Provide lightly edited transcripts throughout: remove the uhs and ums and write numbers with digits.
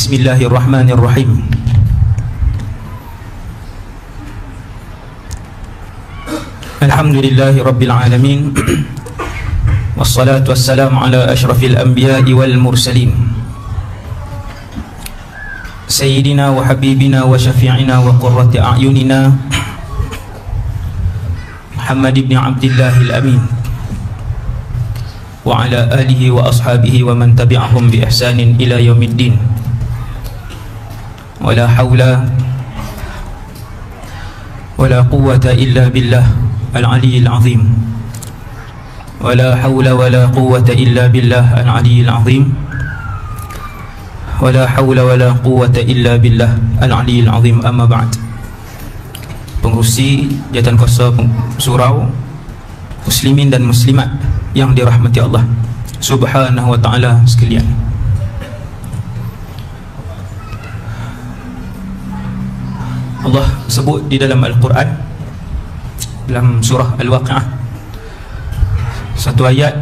Bismillahirrahmanirrahim. Alhamdulillahi rabbil alamin. Wassalatu wassalamu ala ashrafil anbiya'i wal mursalin, sayyidina wa habibina wa syafi'ina wa qurrati a'yunina Muhammad ibn Abdillahil amin wa ala alihi wa ashabihi wa man tabi'ahum bi ihsanin ila yaumiddin. Wala hawla wala quwwata illa billah al-aliyyil azim. Wala hawla wala quwwata illa billah al-aliyyil azim. Wala hawla wala quwwata illa billah al-aliyyil azim. Amma ba'd. Pengurusi Jabatan Kuasa Surau, muslimin dan muslimat yang dirahmati Allah Subhanahu wa ta'ala sekalian. Allah sebut di dalam Al-Quran, dalam surah Al-Waqi'ah, satu ayat,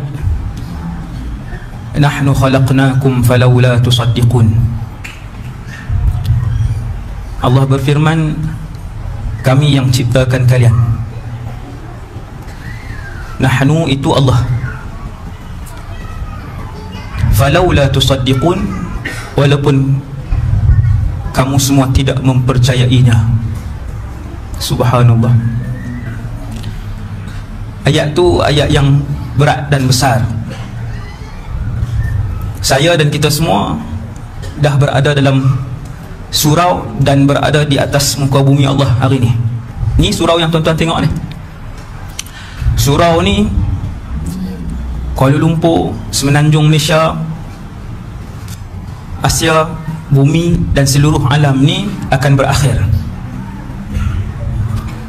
nahnu khalaqnakum falawla tusaddiqun. Allah berfirman, kami yang ciptakan kalian. Nahnu itu Allah. Falawla tusaddiqun, walaupun kamu semua tidak mempercayainya. Subhanallah. Ayat tu ayat yang berat dan besar. Saya dan kita semua dah berada dalam surau dan berada di atas muka bumi Allah hari ni. Ni surau yang tuan-tuan tengok ni. Surau ni Kuala Lumpur, Semenanjung Malaysia, Asia, bumi dan seluruh alam ni akan berakhir.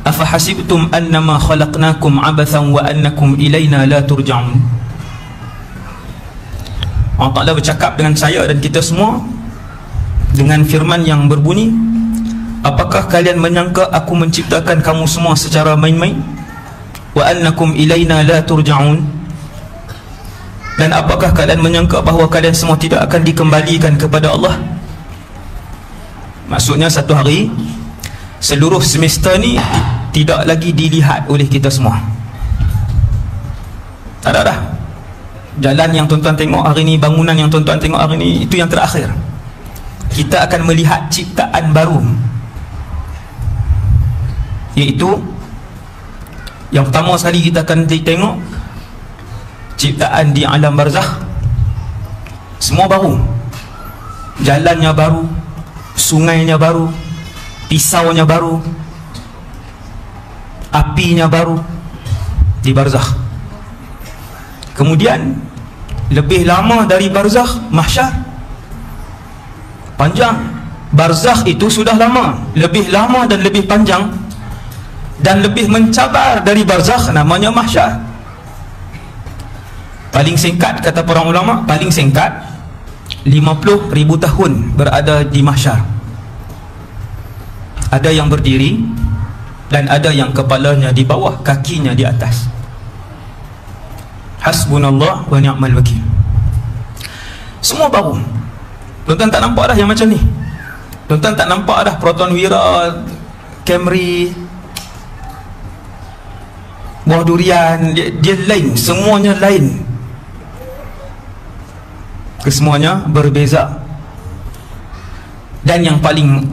Afa hasibtum annama khalaqnakum abathan wa annakum ilaina la turja'un. Allah Ta'ala bercakap dengan saya dan kita semua dengan firman yang berbunyi, apakah kalian menyangka aku menciptakan kamu semua secara main-main? Wa annakum ilaina la turja'un. Dan apakah kalian menyangka bahawa kalian semua tidak akan dikembalikan kepada Allah? Maksudnya satu hari seluruh semesta ni tidak lagi dilihat oleh kita semua. Tak ada dah. Jalan yang tuan-tuan tengok hari ni, bangunan yang tuan-tuan tengok hari ni, itu yang terakhir. Kita akan melihat ciptaan baru, iaitu yang pertama sekali kita akan tengok ciptaan di alam barzakh. Semua baru. Jalannya baru, sungainya baru, pisaunya baru, apinya baru di barzakh. Kemudian lebih lama dari barzakh, mahsyar. Panjang. Barzakh itu sudah lama, lebih lama dan lebih panjang dan lebih mencabar dari barzakh namanya mahsyar. Paling singkat kata para ulama, paling singkat 50,000 tahun berada di mahsyar. Ada yang berdiri dan ada yang kepalanya di bawah, kakinya di atas. Hasbunallah wa ni'mal wakil. Semua baru. Tuan-tuan tak nampak dah yang macam ni. Tuan-tuan tak nampak dah Proton Wira, Camry, buah durian, dia lain, semuanya lain. Kesemuanya berbeza. Dan yang paling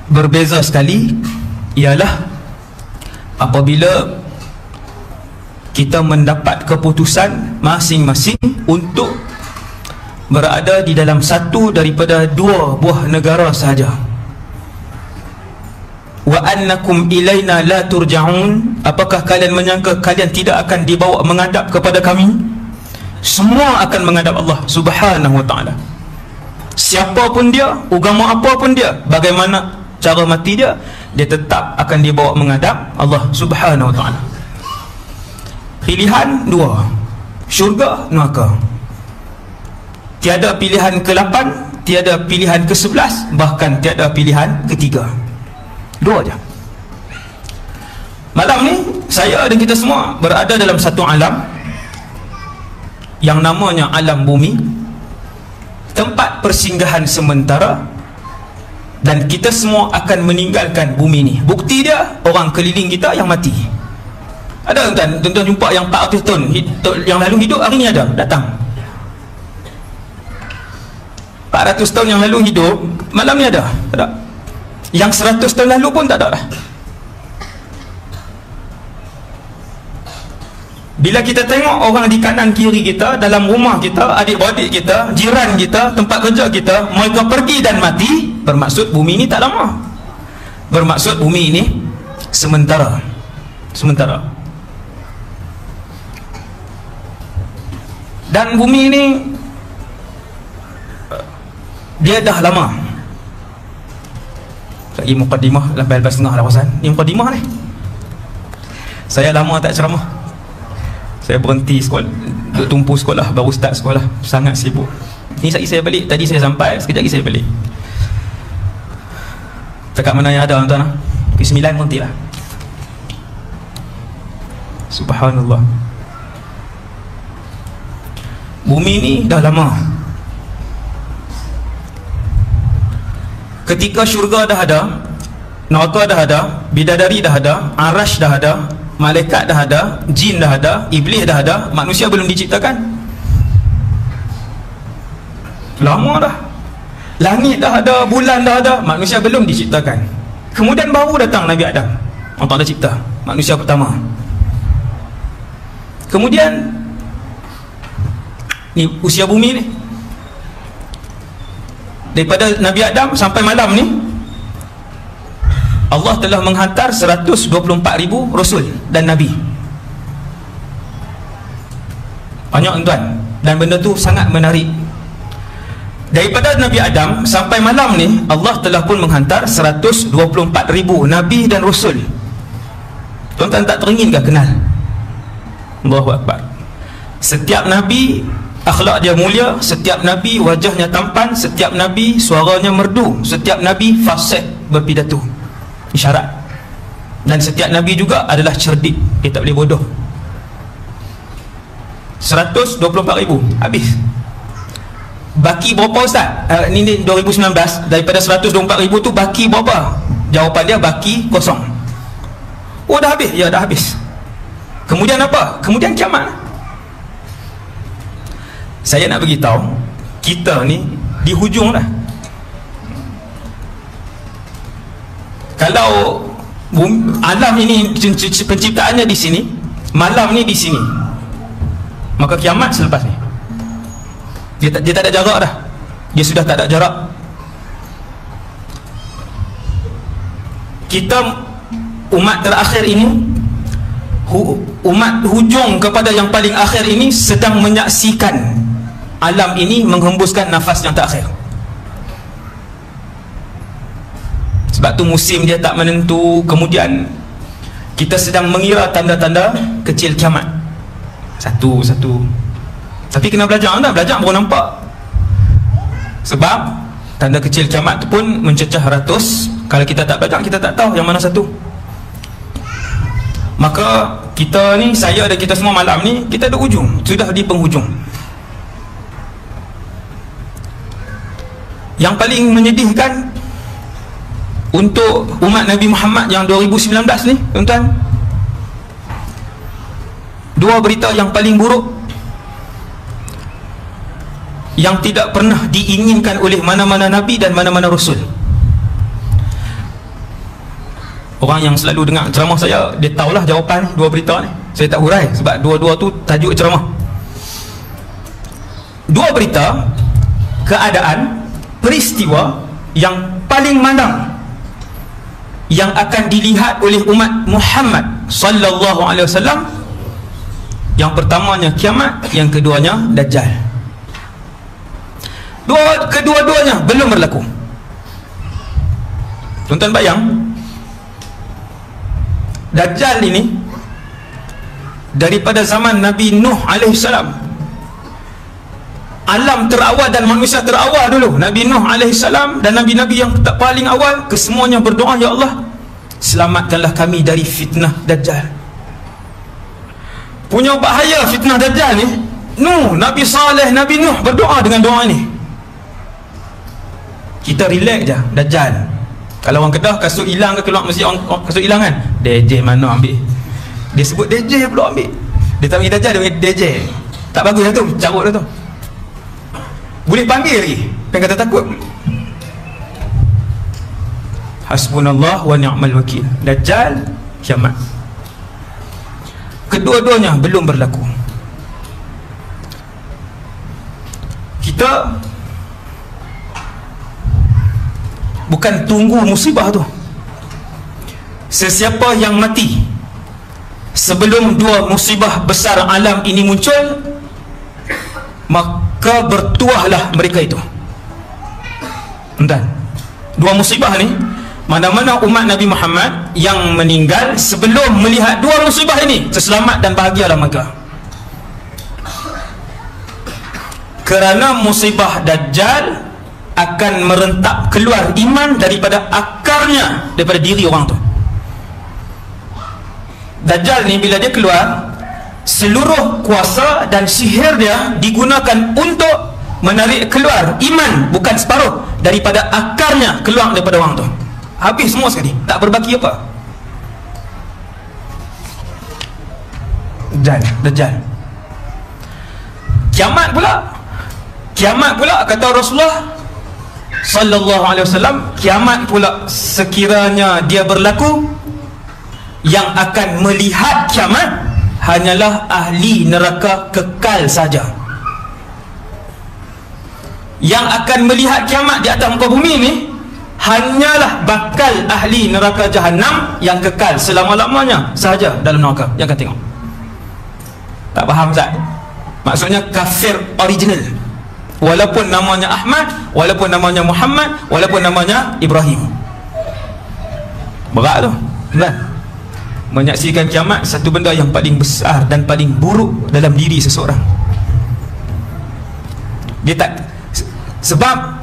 berbeza sekali ialah apabila kita mendapat keputusan masing-masing untuk berada di dalam satu daripada dua buah negara sahaja. Wa annakum ilaina la turja'un. Apakah kalian menyangka kalian tidak akan dibawa menghadap kepada kami? Semua akan menghadap Allah Subhanahu wa ta'ala. Siapa pun dia, agama apa pun dia, bagaimana cara mati dia, dia tetap akan dibawa menghadap Allah Subhanahu wa ta'ala. Pilihan dua, syurga, neraka. Tiada pilihan ke-8, tiada pilihan ke-11, bahkan tiada pilihan ketiga. Dua aja. Malam ni saya dan kita semua berada dalam satu alam yang namanya alam bumi, tempat persinggahan sementara Dan kita semua akan meninggalkan bumi ni. Bukti dia, orang keliling kita yang mati. Ada tuan-tuan jumpa yang 400 tahun yang lalu hidup, hari ni ada datang. 400 tahun yang lalu hidup, malam ni ada? Tak ada. Yang 100 tahun lalu pun tak ada lah. Bila kita tengok orang di kanan kiri kita, dalam rumah kita, adik-beradik kita, jiran kita, tempat kerja kita, mereka pergi dan mati, bermaksud bumi ini tak lama. Bermaksud bumi ini sementara. Sementara. Dan bumi ini dia dah lama. Lagi mukadimah sampai lepas tengah lah kawasan. Ini mukadimah ni. Saya lama tak ceramah. Saya berhenti sekolah, duduk tumpu sekolah, baru start sekolah, sangat sibuk. Ni sekejap saya balik, tadi saya sampai, sekejap lagi saya balik. Dekat mana yang ada tuan-tuan? Pukul 9 berhenti lah. Subhanallah. Bumi ni dah lama. Ketika syurga dah ada, neraka dah ada, bidadari dah ada, arash dah ada, malaikat dah ada, jin dah ada, iblis dah ada, manusia belum diciptakan. Lama dah. Langit dah ada, bulan dah ada, manusia belum diciptakan. Kemudian baru datang Nabi Adam, Allah Ta'ala cipta manusia pertama. Kemudian ni usia bumi ni, daripada Nabi Adam sampai malam ni, Allah telah menghantar 124,000 Rasul dan Nabi. Banyak tuan. Dan benda tu sangat menarik. Daripada Nabi Adam sampai malam ni, Allah telah pun menghantar 124,000 Nabi dan Rasul. Tuan-tuan tak teringin ke kenal? Allahu Akbar. Setiap Nabi akhlak dia mulia, setiap Nabi wajahnya tampan, setiap Nabi suaranya merdu, setiap Nabi fasih berpidato. Isyarat. Dan setiap Nabi juga adalah cerdik, dia tak boleh bodoh. 124,000 habis. Baki berapa Ustaz? Ini 2019. Daripada 124,000 tu baki berapa? Jawapan dia baki kosong. Oh dah habis? Ya dah habis. Kemudian apa? Kemudian kiamat. Saya nak beritahu, kita ni di hujung dah. Kalau alam ini penciptaannya di sini, malam ni di sini, maka kiamat selepas ni. Dia tak ada jarak dah. Dia sudah tak ada jarak. Kita umat terakhir ini, umat hujung kepada yang paling akhir ini, sedang menyaksikan alam ini menghembuskan nafas yang terakhir. Sebab tu musim dia tak menentu. Kemudian kita sedang mengira tanda-tanda kecil kiamat. Satu-satu. Tapi kena belajar, tak? Belajar baru nampak. Sebab tanda kecil kiamat tu pun mencecah ratus. Kalau kita tak belajar, kita tak tahu yang mana satu. Maka kita ni, saya dan kita semua malam ni, kita ada ujung, sudah di penghujung. Yang paling menyedihkan untuk umat Nabi Muhammad yang 2019 ni, tuan-tuan, dua berita yang paling buruk yang tidak pernah diinginkan oleh mana-mana Nabi dan mana-mana Rasul. Orang yang selalu dengar ceramah saya, dia tahulah jawapan dua berita ni. Saya tak hurai sebab dua-dua tu tajuk ceramah. Dua berita, keadaan, peristiwa yang paling mandang yang akan dilihat oleh umat Muhammad sallallahu alaihi wasallam. Yang pertamanya kiamat, yang keduanya Dajjal. Kedua-duanya belum berlaku. Tuan-tuan bayang, Dajjal ini daripada zaman Nabi Nuh alaihissalam, alam terawal dan manusia terawal dulu, Nabi Nuh alaihissalam dan Nabi-Nabi yang paling awal, kesemuanya berdoa, ya Allah, selamatkanlah kami dari fitnah Dajjal. Punya bahaya fitnah Dajjal ni. Nuh, Nabi Saleh, Nabi Nuh berdoa dengan doa ini. kita relax je. Dajjal, kalau orang Kedah kasut hilang ke keluar masjid kasut hilang kan, DJ mana ambil, dia sebut DJ pula ambil. Dia tak panggil Dajjal, dia panggil DJ. Tak bagus dah tu, carut dah tu. Boleh panggil lagi, pengen kata takut. Hasbunallah wa ni'mal wakil. Dajjal, kiamat, kedua-duanya belum berlaku. Kita bukan tunggu musibah tu. Sesiapa yang mati sebelum dua musibah besar alam ini muncul, maka bertuahlah mereka itu. Dan dua musibah ni, mana-mana umat Nabi Muhammad yang meninggal sebelum melihat dua musibah ini, terselamat dan bahagialah mereka. Kerana musibah Dajjal akan merentak keluar iman daripada akarnya, daripada diri orang tu. Dajjal ni bila dia keluar, seluruh kuasa dan sihir dia digunakan untuk menarik keluar iman, bukan separuh, daripada akarnya keluar daripada orang tu. Habis semua sekali, tak berbaki apa. Dajjal. Kiamat pula kata Rasulullah sallallahu alaihi wasallam, kiamat pula sekiranya dia berlaku, yang akan melihat kiamat hanyalah ahli neraka kekal saja. Yang akan melihat kiamat di atas muka bumi ni hanyalah bakal ahli neraka Jahannam yang kekal selama-lamanya sahaja dalam neraka. Yang akan tengok. Tak faham Ustaz? Maksudnya kafir original, walaupun namanya Ahmad, walaupun namanya Muhammad, walaupun namanya Ibrahim. Berat tu kan? Menyaksikan kiamat satu benda yang paling besar dan paling buruk dalam diri seseorang. Dia tak, sebab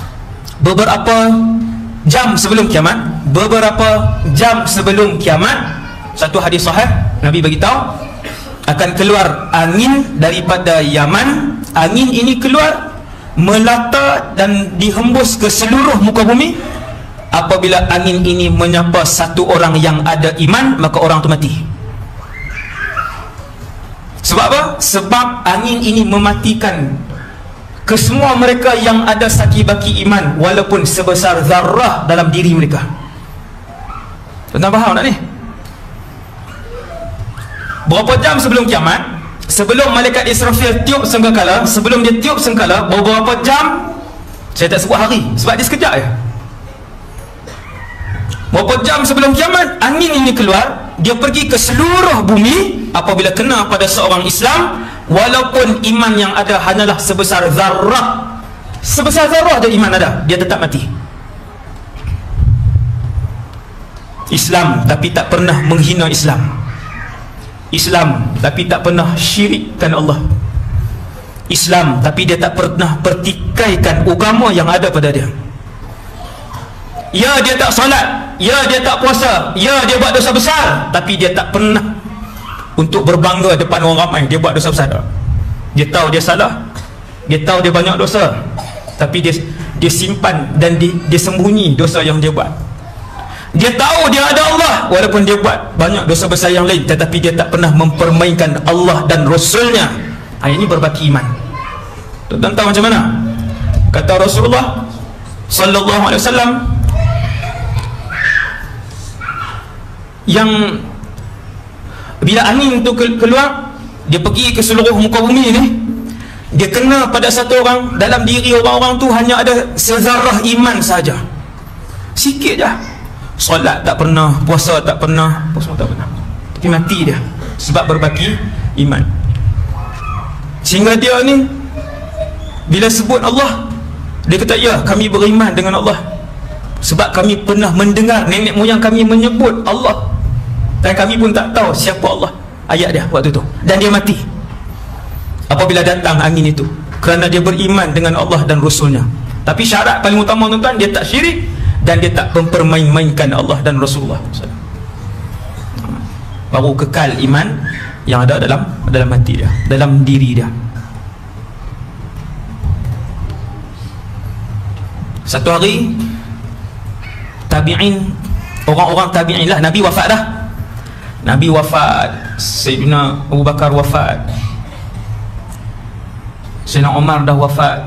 beberapa jam sebelum kiamat, satu hadis sahih Nabi bagi tahu akan keluar angin daripada Yaman. Angin ini keluar melata dan dihembus ke seluruh muka bumi. Apabila angin ini menyapa satu orang yang ada iman, maka orang itu mati. Sebab apa? Sebab angin ini mematikan kesemua mereka yang ada saki-baki iman, walaupun sebesar zarrah dalam diri mereka. Tuan-tuan faham tak ni? Berapa jam sebelum kiamat, sebelum malaikat Israfil tiup sangkakala, sebelum dia tiup sangkakala, beberapa jam, saya tak sebut hari sebab dia sekejap je. Berapa jam sebelum kiamat, angin ini keluar, dia pergi ke seluruh bumi. Apabila kena pada seorang Islam, walaupun iman yang ada hanyalah sebesar zarrah, dia iman ada, dia tetap mati. Islam tapi tak pernah menghina Islam tapi tak pernah syirikkan Allah. Islam tapi dia tak pernah pertikaikan agama yang ada pada dia. Ya, dia tak solat, ya dia tak puasa, ya dia buat dosa besar, tapi dia tak pernah untuk berbangga depan orang ramai dia buat dosa besar. Dia tahu dia salah, dia tahu dia banyak dosa, tapi dia simpan dan dia sembunyi dosa yang dia buat. Dia tahu dia ada Allah, walaupun dia buat banyak dosa besar yang lain, tetapi dia tak pernah mempermainkan Allah dan Rasulnya. Ini berbaki iman. Tuan-tuan tahu macam mana? Kata Rasulullah sallallahu alaihi wasallam, yang bila angin itu keluar, dia pergi ke seluruh muka bumi ni, dia kena pada satu orang, dalam diri orang-orang tu hanya ada sezarah iman saja, sikit je. Solat tak pernah, puasa tak pernah, tapi mati dia sebab berbaki iman. Sehingga dia ni bila sebut Allah, dia kata ya, kami beriman dengan Allah sebab kami pernah mendengar nenek moyang kami menyebut Allah, dan kami pun tak tahu siapa Allah. Ayat dia waktu tu, dan dia mati apabila datang angin itu, kerana dia beriman dengan Allah dan Rasulnya. Tapi syarat paling utama tuan-tuan, dia tak syirik dan dia tak mempermain-mainkan Allah dan Rasulullah. Baru kekal iman yang ada dalam hati dia, dalam diri dia. Satu hari tabi'in, orang-orang tabi'in lah, Nabi wafat dah. Nabi wafat, Sayyidina Abu Bakar wafat, Sayyidina Umar dah wafat,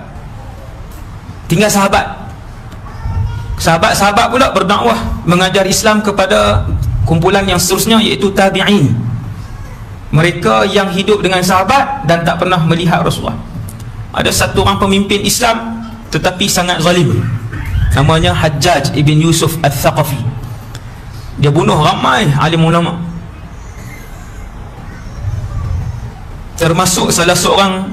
tinggal sahabat. Sahabat-sahabat pula berdakwah, mengajar Islam kepada kumpulan yang seterusnya, iaitu tabi'in. Mereka yang hidup dengan sahabat dan tak pernah melihat Rasulullah. Ada satu orang pemimpin Islam tetapi sangat zalim, namanya Hajjaj ibn Yusuf al-Thaqafi. Dia bunuh ramai alim ulama, termasuk salah seorang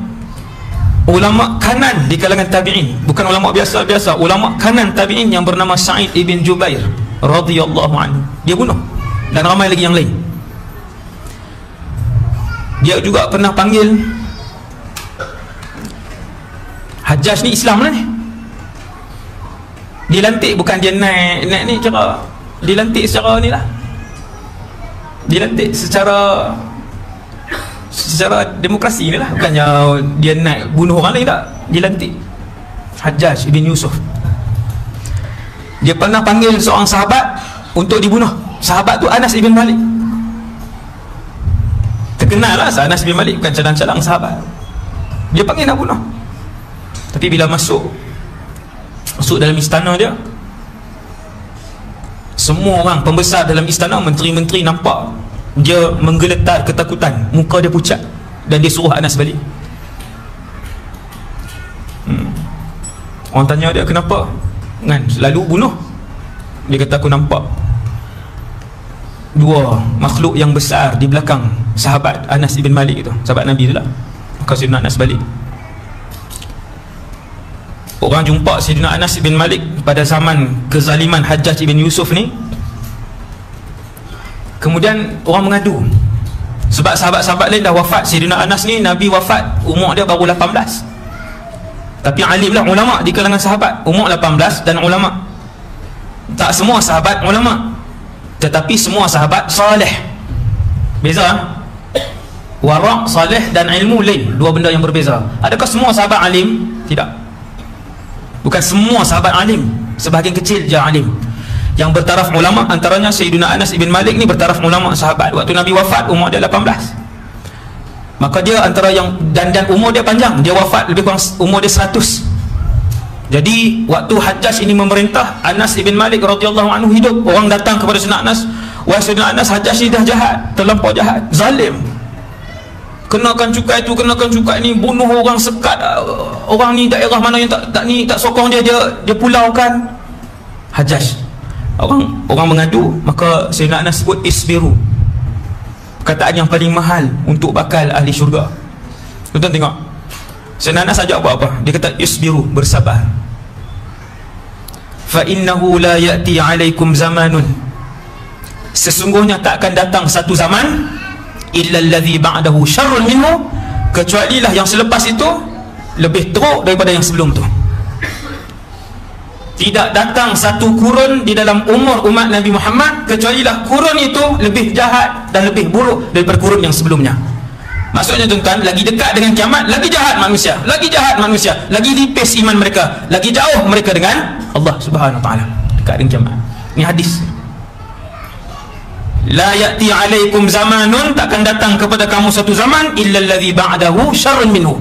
ulama kanan di kalangan tabi'in, bukan ulama biasa-biasa, ulama kanan tabi'in yang bernama Sa'id ibn Jubair radhiyallahu anhu. Dia bunuh, dan ramai lagi yang lain. Dia juga pernah panggil Hajjaj ni Islam lah ni, dilantik, bukan dia naik ni cara dilantik secara ni lah, dilantik secara demokrasi ni lah, bukannya dia naik bunuh orang lain, tak, dilantik. Hajjaj ibn Yusuf, dia pernah panggil seorang sahabat untuk dibunuh. Sahabat tu Anas ibn Malik, terkenal lah Anas bin Malik, bukan cadang-cadang sahabat. Dia panggil nak bunuh, tapi bila masuk dalam istana dia, semua orang pembesar dalam istana, menteri-menteri nampak dia menggeletar ketakutan, muka dia pucat, dan dia suruh Anas balik. Orang tanya dia, kenapa kan selalu bunuh? Dia kata, aku nampak dua makhluk yang besar di belakang sahabat Anas ibn Malik itu, sahabat Nabi itulah. Maka Sayyidina Anas balik. Orang jumpa Sayyidina Anas ibn Malik pada zaman kezaliman Hajjaj ibn Yusuf ni. Kemudian orang mengadu, sebab sahabat-sahabat lain dah wafat. Sayyidina Anas ni Nabi wafat umur dia baru 18, tapi alim lah, ulama di kalangan sahabat, umur 18 dan ulama. Tak semua sahabat ulama, tetapi semua sahabat saleh. Beza, wara', saleh dan ilmu lain, dua benda yang berbeza. Adakah semua sahabat alim? Tidak. Bukan semua sahabat alim, sebahagian kecil je alim. Yang bertaraf ulama antaranya Sayyidina Anas ibn Malik ni bertaraf ulama sahabat. Waktu Nabi wafat umur dia 18, maka dia antara yang dan umur dia panjang, dia wafat lebih kurang umur dia 100. Jadi waktu Hajjaj ini memerintah, Anas ibn Malik radhiyallahu anhu hidup. Orang datang kepada Sayyidina Anas, wahai Sayyidina Anas, Hajjaj ini dah jahat, terlampau jahat, zalim, kenakan cukai tu, kenakan cukai ni, bunuh orang, sekat orang ni, daerah mana yang tak sokong dia pulaukan. Hajjaj, orang mengadu, maka Sayyidina Anas sebut isbiru, perkataan yang paling mahal untuk bakal ahli syurga. Tuan-tuan tengok, Sayyidina Anas ajak buat apa? Dia kata isbiru, bersabar. Fa innahu la ya'ti 'alaikum zamanun, sesungguhnya tak akan datang satu zaman, illa allazi ba'dahu syarrun minhu, kecuali lah yang selepas itu lebih teruk daripada yang sebelum tu. Tidak datang satu kurun di dalam umur umat Nabi Muhammad kecuali lah kurun itu lebih jahat dan lebih buruk daripada kurun yang sebelumnya. Maksudnya tuan-tuan, lagi dekat dengan kiamat, lagi jahat manusia, lagi nipis iman mereka, lagi jauh mereka dengan Allah Subhanahu wa taala, dekat dengan kiamat. Ini hadis. La ya'ti 'alaikum zamanun, takkan datang kepada kamu satu zaman, illa allazi ba'dahu syarrun minhu,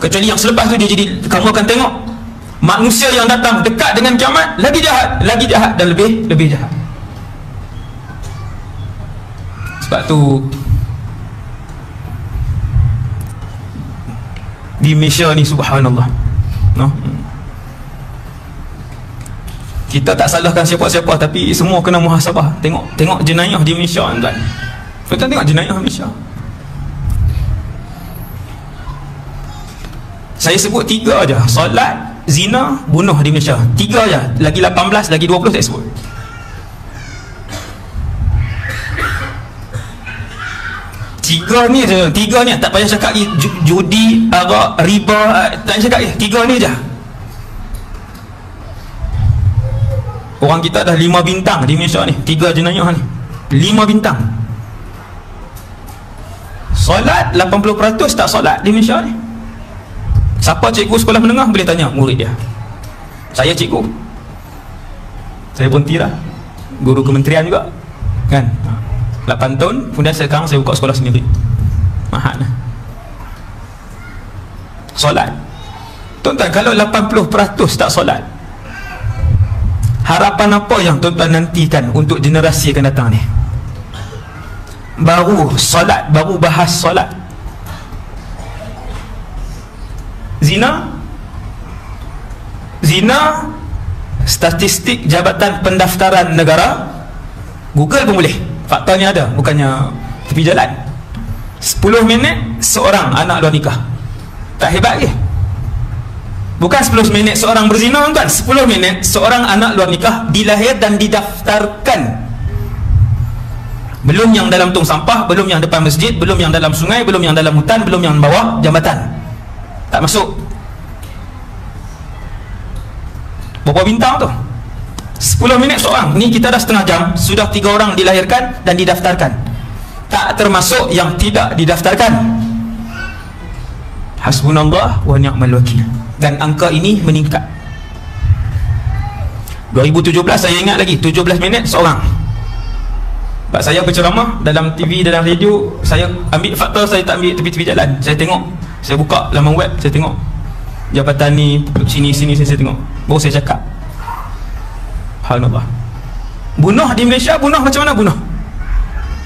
kecuali yang selepas tu dia jadi, kamu akan tengok manusia yang datang dekat dengan kiamat lagi jahat dan lebih jahat. Sebab tu di Malaysia ni subhanallah, no? Kita tak salahkan siapa-siapa, tapi semua kena muhasabah. Tengok jenayah di Malaysia, tuan. Kita tengok jenayah Malaysia. Saya sebut 3 aja: solat, zina, bunuh di Malaysia. 3 aja. Lagi 18, lagi 20 saya sebut. Tiga ni tak payah cakap judi, arak, riba, tak payah cakap 3 ni je. Orang kita dah 5 bintang di Malaysia ni, 3 jenayah ni 5 bintang. Solat 80% tak solat di Malaysia ni. Siapa cikgu sekolah menengah boleh tanya murid dia. Saya cikgu, Saya berhenti lah, guru kementerian juga kan, 8 tahun. Kemudian sekarang saya buka sekolah sendiri. Mahal lah. Solat, tuan-tuan, kalau 80% tak solat, harapan apa yang tuan-tuan nantikan untuk generasi akan datang ni? Baru solat, baru bahas solat. Zina, statistik Jabatan Pendaftaran Negara, Google pun boleh, faktanya ada, bukannya tepi jalan. 10 minit seorang anak luar nikah. Tak hebat ke? Bukan 10 minit seorang berzina, kan? 10 minit seorang anak luar nikah dilahir dan didaftarkan. Belum yang dalam tong sampah, belum yang depan masjid, belum yang dalam sungai, belum yang dalam hutan, belum yang bawah jambatan. Tak masuk. Berapa bintang tu? 10 minit seorang. Ni kita dah setengah jam, sudah 3 orang dilahirkan dan didaftarkan. Tak termasuk yang tidak didaftarkan. Hasbunallah wa ni'mal wakil. Dan angka ini meningkat. 2017 saya ingat lagi, 17 minit seorang. Sebab saya berceramah dalam TV, dalam radio, saya ambil fakta, saya tak ambil tepi-tepi jalan. Saya tengok, saya buka laman web, saya tengok jabatan ni, sini saya tengok, baru saya cakap. Subhanallah. Bunuh di Malaysia, bunuh macam mana bunuh?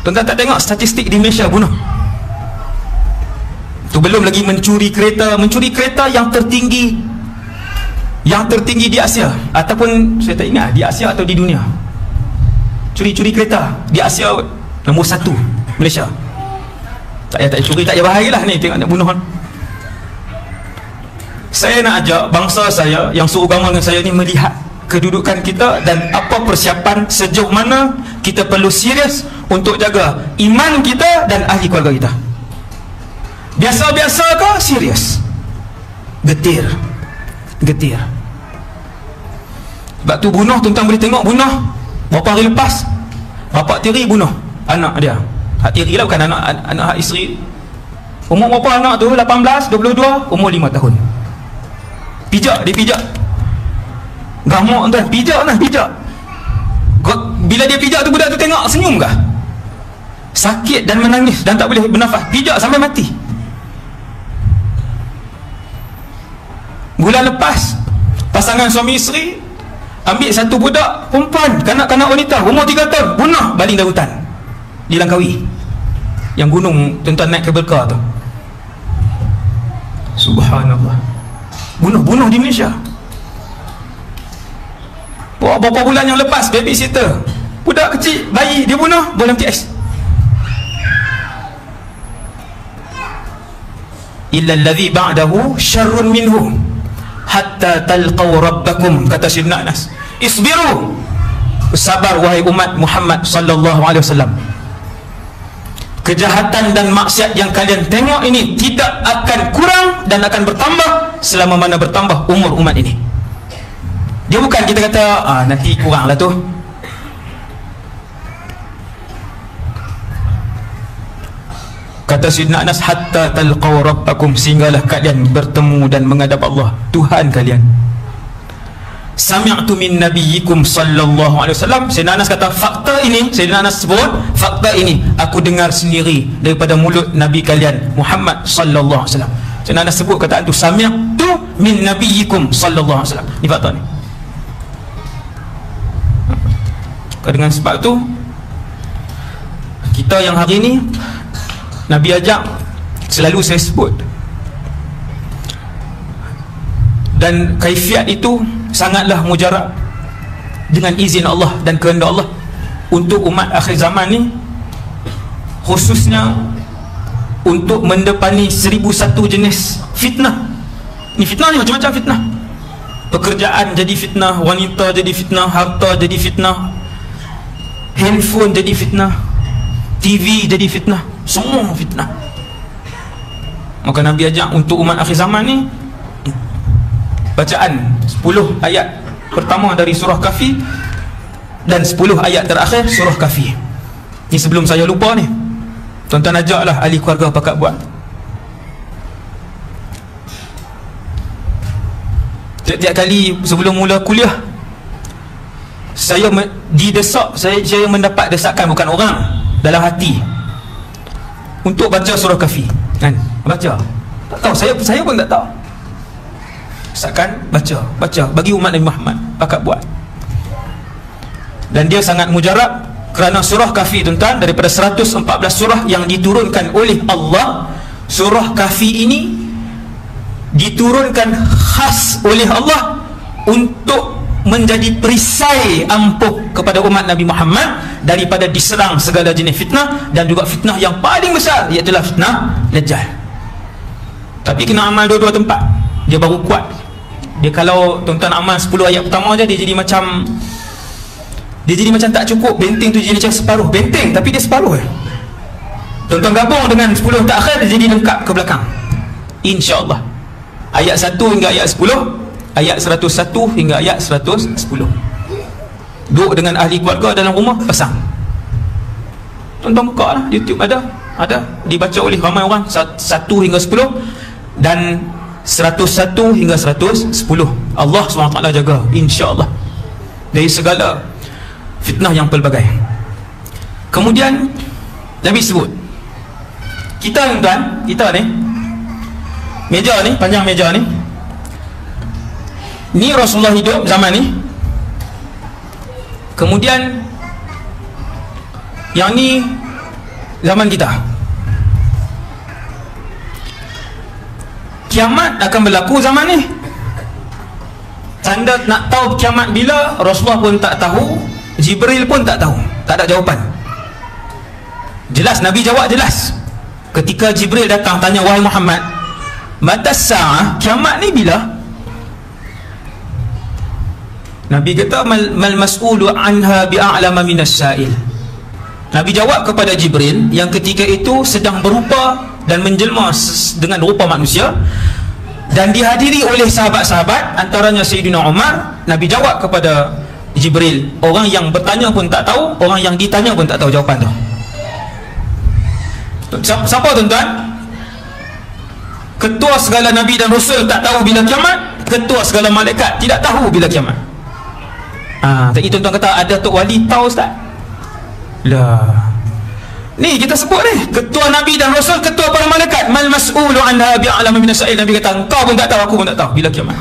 Tuan-tuan tak tengok statistik di Malaysia bunuh? Tu belum lagi mencuri kereta yang tertinggi di Asia, ataupun saya tak ingat di Asia atau di dunia. Curi kereta di Asia nombor 1 Malaysia. Tak payah curi, tak payah bahagilah ni, tengok nak bunuh. Saya nak ajak bangsa saya yang seagama dengan saya ni melihat kedudukan kita dan apa persiapan, sejauh mana kita perlu serius untuk jaga iman kita dan ahli keluarga kita. Biasa-biasa ke serius? Getir. Sebab tu bunuh, tuan-tuan boleh tengok bunuh. Berapa hari lepas bapak tiri bunuh anak dia. Hak tiri lah, bukan anak hak isteri. Umur berapa anak tu? 18, 22, umur 5 tahun. Pijak, dia pijak. Gamuk tuan, pijak. Bila dia pijak tu, budak tu tengok senyum kah? Sakit dan menangis dan tak boleh bernafas. Pijak sampai mati. Bulan lepas, pasangan suami isteri ambil satu budak perempuan, kanak-kanak wanita, umur 3 tahun, bunuh baling dari hutan di Langkawi, yang gunung tuan-tuan naik ke Belka tu. Subhanallah. Bunuh di Malaysia. Berapa bulan yang lepas, babysitter, budak kecil, bayi, dia bunuh bola MTS. Illa alladhi ba'dahu syarrun minhu hatta talqaw rabbakum, kata Sayyidina Anas. Isbiru, sabar wahai umat Muhammad sallallahu alaihi wasallam. Kejahatan dan maksiat yang kalian tengok ini tidak akan kurang dan akan bertambah selama mana bertambah umur umat ini. Dia bukan kita kata nanti kurang lah tu. Kata Sayyidina Anas, hatta talqaw rabbakum, sehinggalah kalian bertemu dan menghadap Allah, Tuhan kalian. Sami'tu min nabiyyikum sallallahu alaihi wasallam. Sayyidina Anas kata fakta ini, Sayyidina Anas sebut fakta ini aku dengar sendiri daripada mulut Nabi kalian Muhammad sallallahu alaihi wasallam. Sayyidina Anas sebut kataan tu, sami'tu min nabiyyikum sallallahu alaihi wasallam. Ini fakta ni. Dengan sebab tu kita yang hari ni Nabi ajak, selalu saya sebut, dan kaifiat itu sangatlah mujarab dengan izin Allah dan kehendak Allah untuk umat akhir zaman ni, khususnya untuk mendepani 1001 jenis fitnah. Ni fitnah ni macam-macam fitnah. Pekerjaan jadi fitnah, wanita jadi fitnah, harta jadi fitnah, handphone jadi fitnah, TV jadi fitnah, semua fitnah. Maka Nabi ajak untuk umat akhir zaman ni, bacaan 10 ayat pertama dari surah Kahfi dan 10 ayat terakhir surah Kahfi. Ni sebelum saya lupa ni, tuan-tuan ajaklah ahli keluarga pakat buat. Tiap-tiap kali sebelum mula kuliah, didesak, saya mendapat desakan, bukan orang, dalam hati, untuk baca surah Kahfi. Kan? Baca. Tak tahu, saya pun tak tahu. Desakan, baca bagi umat Nabi Muhammad, pakat buat. Dan dia sangat mujarab, kerana surah Kahfi, tuan-tuan, daripada 114 surah yang diturunkan oleh Allah, surah Kahfi ini diturunkan khas oleh Allah untuk menjadi perisai ampuh kepada umat Nabi Muhammad daripada diserang segala jenis fitnah, dan juga fitnah yang paling besar, iaitu fitnah Dajjal. Tapi kena amal dua-dua tempat, dia baru kuat. Dia kalau tuan-tuan amal 10 ayat pertama je, dia jadi macam tak cukup. Benteng tu jadi macam separuh benteng, tapi dia separuh. Tuan-tuan gabung dengan 10 terakhir, dia jadi lengkap ke belakang, insya-Allah. Ayat 1 hingga ayat 10, ayat 101 hingga ayat 110. Duduk dengan ahli keluarga dalam rumah, pasang. Tuan-tuan buka lah, YouTube ada dibaca oleh ramai orang, 1 hingga 10 dan 101 hingga 110. Allah SWT jaga, insya-Allah, dari segala fitnah yang pelbagai. Kemudian Nabi sebut, kita tuan, kita ni meja ni, panjang meja ni Rasulullah hidup zaman ni. Kemudian yang ni zaman kita. Kiamat akan berlaku zaman ni. Tanda nak tahu kiamat bila, Rasulullah pun tak tahu, Jibril pun tak tahu, tak ada jawapan. Jelas Nabi jawab jelas. Ketika Jibril datang tanya, wahai Muhammad, mata sa'ah, kiamat ni bila? Nabi kata, mal mas'ulu anha bi'a'lama minas sa'il. Nabi jawab kepada Jibril, yang ketika itu sedang berupa dan menjelma dengan rupa manusia, dan dihadiri oleh sahabat-sahabat, antaranya Sayyidina Umar. Nabi jawab kepada Jibril, orang yang bertanya pun tak tahu, orang yang ditanya pun tak tahu jawapan tu. Siapa tuan-tuan? Ketua segala Nabi dan Rasul tak tahu bila kiamat, ketua segala malaikat tidak tahu bila kiamat. Tadi tuan-tuan kata, ada Tok Wali tahu Ustaz? Lah, ni kita sebut ni, ketua Nabi dan Rasul, ketua para malaikat. Mal mas'ulu anha bi'alama minas sa'il. Nabi kata, engkau pun tak tahu, aku pun tak tahu bila kiamat.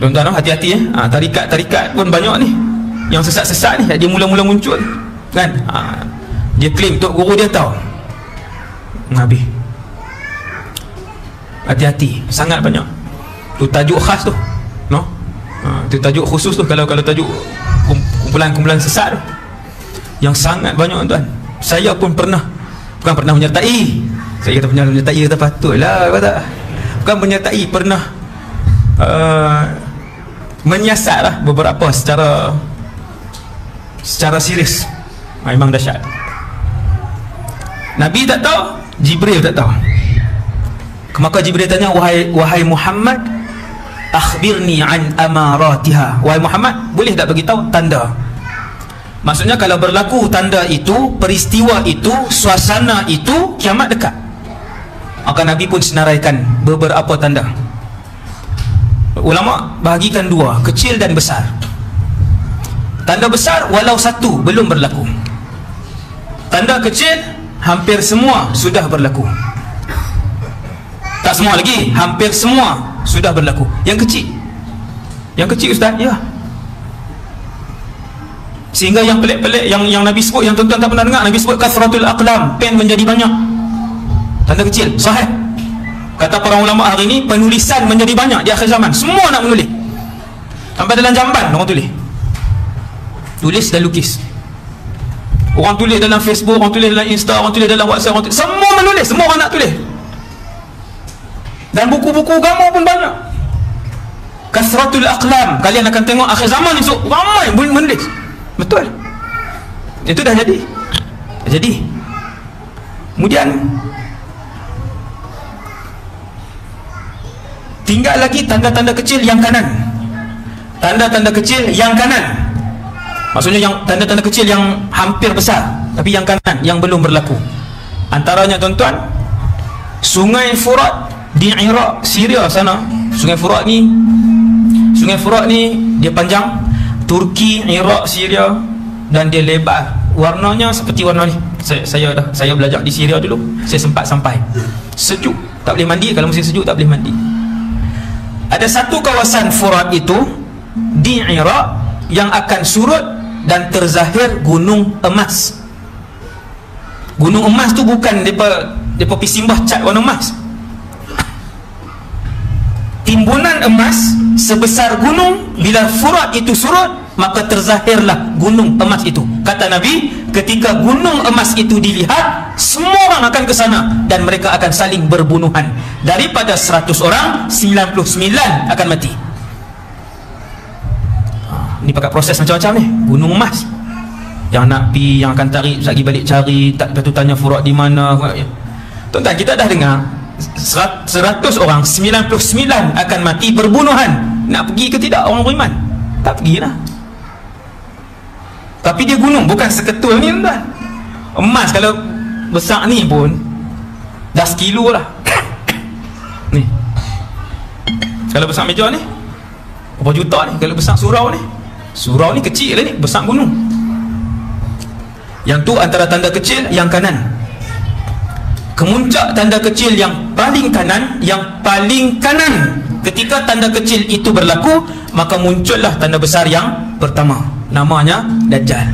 Tuan-tuan, hati-hati tarikat pun banyak ni yang sesat-sesat ni. Dia mula-mula muncul kan, dia claim Tok Guru dia tahu. Nabi, hati-hati, sangat banyak. Tu tajuk khas tu, no? Tu tajuk khusus tu. Kalau tajuk kumpulan-kumpulan sesat tu, yang sangat banyak tuan. Saya pun bukan pernah menyertai. Saya kata menyertai, kata patutlah, kata bukan menyertai, pernah menyiasat lah beberapa secara serius. Memang dahsyat. Nabi tak tahu, Jibril tak tahu. Maka Jibril tanya, wahai Muhammad, akhbirni an amaratiha. Wahai Muhammad, boleh tak bagi tahu tanda? Maksudnya kalau berlaku tanda itu, peristiwa itu, suasana itu, kiamat dekat. Maka Nabi pun senaraikan beberapa tanda. Ulama bahagikan dua, kecil dan besar. Tanda besar walau satu belum berlaku. Tanda kecil hampir semua sudah berlaku. Tak semua lagi, hampir semua sudah berlaku. Yang kecil Ustaz, ya. Sehingga yang pelik-pelik yang Nabi sebut, yang tuan-tuan tak pernah dengar, Nabi sebut kasratul aqlam, pen menjadi banyak. Tanda kecil, sahih. Kata para ulama hari ini, penulisan menjadi banyak di akhir zaman. Semua nak menulis. Sampai dalam jamban orang tulis dan lukis. Orang tulis dalam Facebook, orang tulis dalam Insta, orang tulis dalam WhatsApp, semua menulis, semua orang nak tulis. Dan buku-buku agama pun banyak. Kasratul aqlam. Kalian akan tengok akhir zaman esok ramai menulis. Betul. Itu dah jadi. Kemudian tinggal lagi tanda-tanda kecil yang kanan. Tanda-tanda kecil yang kanan. Maksudnya yang tanda-tanda kecil yang hampir besar, tapi yang kanan yang belum berlaku. Antaranya tuan-tuan, Sungai Furat di Iraq, Syria sana. Sungai Furat ni dia panjang. Turki, Iraq, Syria, dan dia lebar. Warnanya seperti warna ni. Saya belajar di Syria dulu. Saya sempat sampai. Sejuk, tak boleh mandi. Kalau musim sejuk tak boleh mandi. Ada satu kawasan Furat itu di Iraq yang akan surut dan terzahir gunung emas. Gunung emas tu bukan depa pisimbah cat warna emas. Timbunan emas sebesar gunung. Bila Furat itu surut, maka terzahirlah gunung emas itu. Kata Nabi, ketika gunung emas itu dilihat, semua orang akan ke sana dan mereka akan saling berbunuhan. Daripada 100 orang, 99 akan mati. Ni pakai proses macam-macam ni. Gunung emas, yang nak pi, yang akan tarik lagi balik cari, lepas tu tanya Furat di mana. Tuan-tuan, kita dah dengar 100 orang, 99 akan mati berbunuhan. Nak pergi ke tidak orang beriman? Tak pergilah. Tapi dia gunung, bukan seketul ni tuan. Emas kalau besar ni pun dah sekilo lah. Ni kalau besar meja ni berapa juta ni. Kalau besar surau ni kecil lah ni, besar gunung. Yang tu antara tanda kecil yang kanan. Kemuncak tanda kecil yang paling kanan. Ketika tanda kecil itu berlaku, maka muncullah tanda besar yang pertama, namanya Dajjal.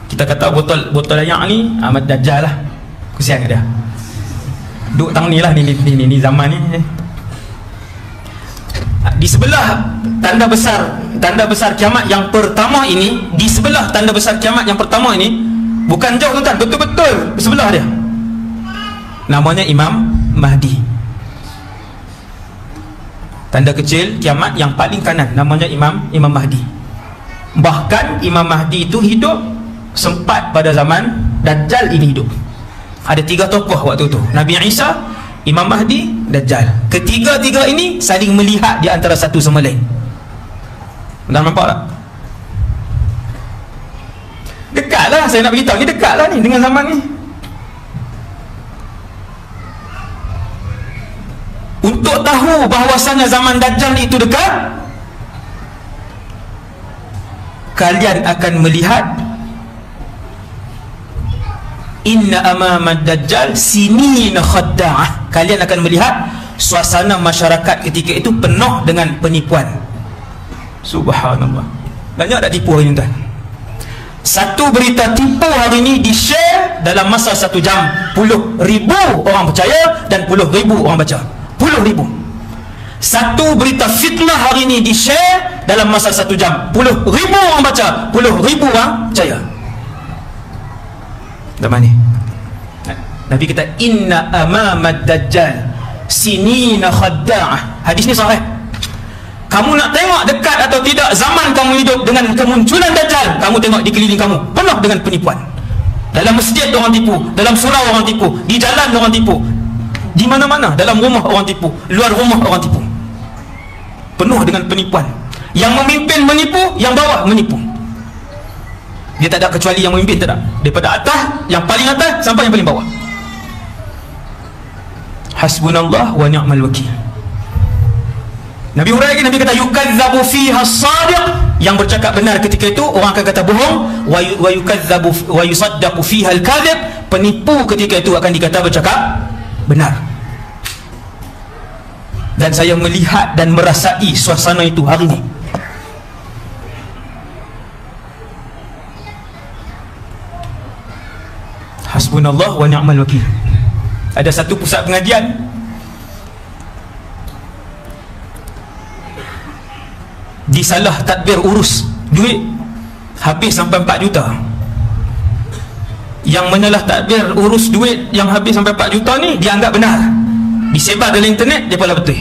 Kita kata botol ayak ni Ahmad Dajjal lah. Kesian dia duk tang ni lah, ni zaman ni. Di sebelah tanda besar kiamat yang pertama ini, di sebelah tanda besar kiamat yang pertama ini, bukan jauh tuan-tuan, betul-betul sebelah dia, namanya Imam Mahdi. Tanda kecil kiamat yang paling kanan, namanya Imam Mahdi. Bahkan Imam Mahdi itu hidup sempat pada zaman Dajjal ini hidup. Ada 3 tokoh waktu itu, Nabi Isa, Imam Mahdi, Dajjal. Ketiga-tiga ini saling melihat di antara satu sama lain. Dah nampak tak? Dekatlah, saya nak beritahu ni, dekatlah ni dengan zaman ni. Untuk tahu bahawasanya zaman Dajjal itu dekat, kalian akan melihat inna amamad Dajjal sinina khadda'ah. Kalian akan melihat suasana masyarakat ketika itu penuh dengan penipuan. Subhanallah. Banyak tak tipu hari ni tuan? Satu berita tipu hari ni di-share dalam masa 1 jam, puluh ribu orang percaya dan puluh ribu orang baca. Puluh ribu. Satu berita fitnah hari ni di-share dalam masa 1 jam, puluh ribu orang baca, puluh ribu orang percaya. Zaman ni Nabi kata inna amamad Dajjal sinina khadda'ah. Hadis ni sahih. Kamu nak tengok dekat atau tidak zaman kamu hidup dengan kemunculan Dajjal, kamu tengok di keliling kamu penuh dengan penipuan. Dalam masjid orang tipu, dalam surau orang tipu, di jalan orang tipu, di mana-mana, dalam rumah orang tipu, luar rumah orang tipu. Penuh dengan penipuan. Yang memimpin menipu, yang bawah menipu. Dia tak ada kecuali yang memimpin, tak ada. Daripada atas, yang paling atas sampai yang paling bawah. Hasbunallah wa ni'mal wakil. Nabi Hurairah lagi, Nabi kata yukadzabu fiha as-sadiq, yang bercakap benar ketika itu orang akan kata bohong, wa yukadzabu wa yusaddaqu fiha al-kadhib, penipu ketika itu akan dikata bercakap benar. Dan saya melihat dan merasai suasana itu hari ini. Hasbunallah wa ni'mal wakil. Ada satu pusat pengajian, disalah tadbir urus duit habis sampai 4 juta. Yang menyalah tadbir urus duit yang habis sampai 4 juta ni dianggap benar, disebar dalam internet, dia pula betul.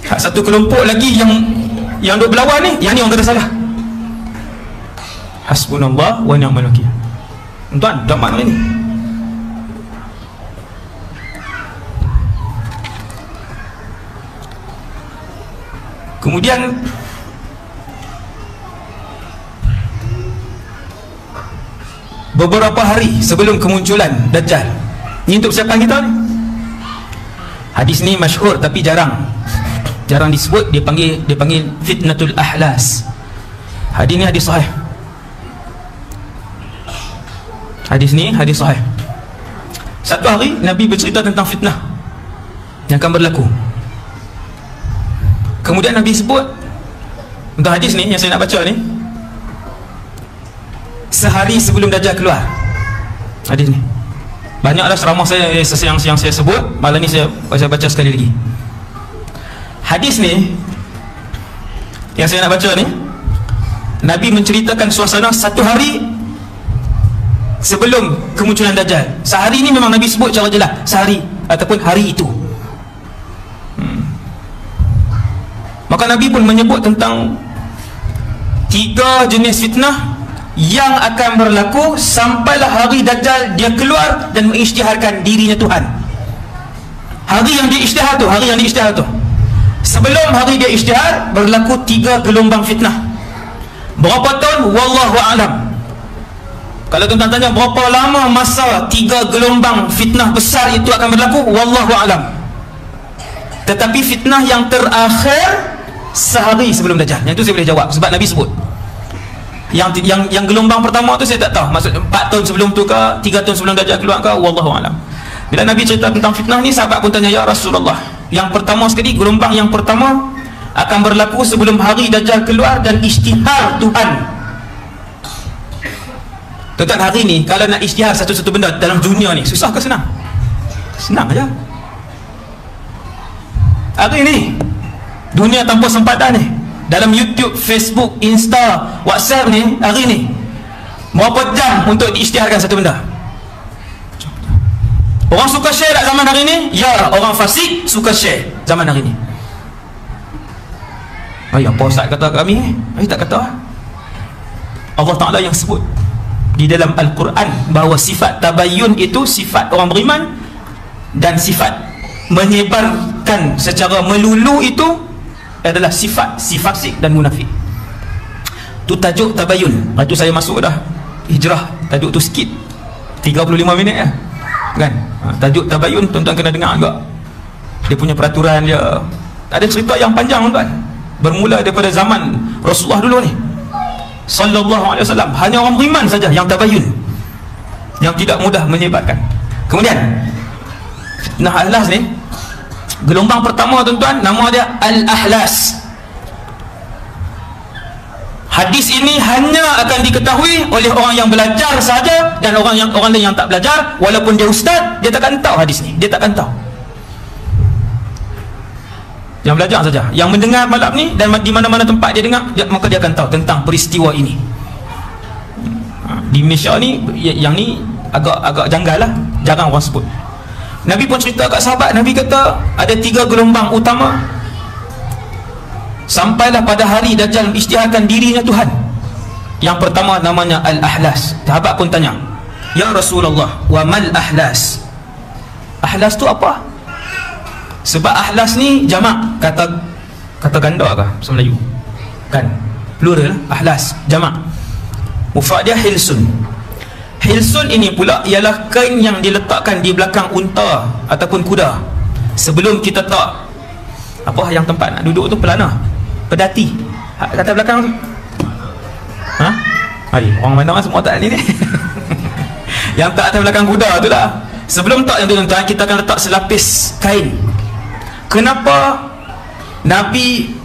Satu kelompok lagi yang duk berlawan ni, yang ni orang kata salah. Hasbunallah wa ni'mal wakil. Tuan, dah mana ni? Kemudian beberapa hari sebelum kemunculan Dajjal, Ini untuk persiapan kita ni. Hadis ni masyhur tapi jarang disebut. Dia panggil fitnatul ahlas. Hadis ni hadis sahih. Hadis ni hadis sahih. Satu hari Nabi bercerita tentang fitnah yang akan berlaku. Kemudian Nabi sebut untuk hadis ni yang saya nak baca ni, sehari sebelum Dajjal keluar. Hadis ni banyaklah ceramah saya yang saya sebut. Malam ni saya baca sekali lagi. Hadis ni yang saya nak baca ni, Nabi menceritakan suasana satu hari sebelum kemunculan Dajjal. Sehari ni memang Nabi sebut secara jelas, sehari ataupun hari itu. Maka Nabi pun menyebut tentang 3 jenis fitnah yang akan berlaku sampailah hari Dajjal dia keluar dan mengisytiharkan dirinya Tuhan. Hari yang dia isytihar tu, sebelum hari dia isytihar berlaku 3 gelombang fitnah. Berapa tahun? Wallahu a'lam. Kalau tuan-tuan tanya berapa lama masa 3 gelombang fitnah besar itu akan berlaku, wallahu a'lam. Tetapi fitnah yang terakhir sehari sebelum Dajjal, yang itu saya boleh jawab sebab Nabi sebut. Yang gelombang pertama tu saya tak tahu, maksud 4 tahun sebelum tu ke 3 tahun sebelum Dajjal keluar ke, wallahu alam. Bila Nabi cerita tentang fitnah ni, sahabat pun tanya, ya Rasulullah, yang pertama sekali, gelombang yang pertama akan berlaku sebelum hari Dajjal keluar dan isytihar Tuhan. Tuan-tuan, hari ni kalau nak isytihar satu-satu benda dalam dunia ni, susah ke senang? Senang aja. Hari ni dunia tanpa sempadan ni, dalam YouTube, Facebook, Insta, WhatsApp ni, hari ni berapa jam untuk diisytiharkan satu benda? Orang suka share tak zaman hari ni? Ya, orang fasik suka share zaman hari ni. Apa Ustaz kata kami? Tak kata. Allah Ta'ala yang sebut di dalam Al-Quran bahawa sifat tabayyun itu sifat orang beriman, dan sifat menyebarkan secara melulu itu adalah sifat si fasik dan munafik. Tu tajuk tabayun. Lepas tu saya masuk dah hijrah, tajuk tu sikit 35 minit lah kan. Tajuk tabayun tuan-tuan kena dengar juga. Dia punya peraturan dia ada cerita yang panjang tuan. Bermula daripada zaman Rasulullah dulu ni sallallahu alaihi wasallam. Hanya orang beriman saja yang tabayun, yang tidak mudah menyebarkan. Kemudian fitnah ahlas ni, gelombang pertama tuan-tuan, nama dia Al-Ahlas. Hadis ini hanya akan diketahui oleh orang yang belajar saja, dan orang lain yang tak belajar, walaupun dia ustaz, dia takkan tahu hadis ni. Dia takkan tahu. Yang belajar saja, yang mendengar malam ni, dan di mana-mana tempat dia dengar, maka dia akan tahu tentang peristiwa ini. Di Malaysia ni, yang ni agak janggal lah, jarang orang sebut. Nabi pun cerita kat sahabat, Nabi kata ada 3 gelombang utama sampailah pada hari Dajjal mengisytiharkan dirinya Tuhan. Yang pertama namanya Al-Ahlas. Sahabat pun tanya, ya Rasulullah, wa mal ahlas? Ahlas tu apa? Sebab ahlas ni jamak, kata ganda ke bahasa Melayu kan, plural, ahlas jamak. Mufrad dia hilsun. Hilsun ini pula ialah kain yang diletakkan di belakang unta ataupun kuda sebelum kita tak apa yang tempat nak duduk tu, pelana, pedati, kata belakang tu. Orang mana semua tak ni yang tak atas belakang kuda tu lah. Sebelum tak yang tuan-tuan, kita akan letak selapis kain. Kenapa Nabi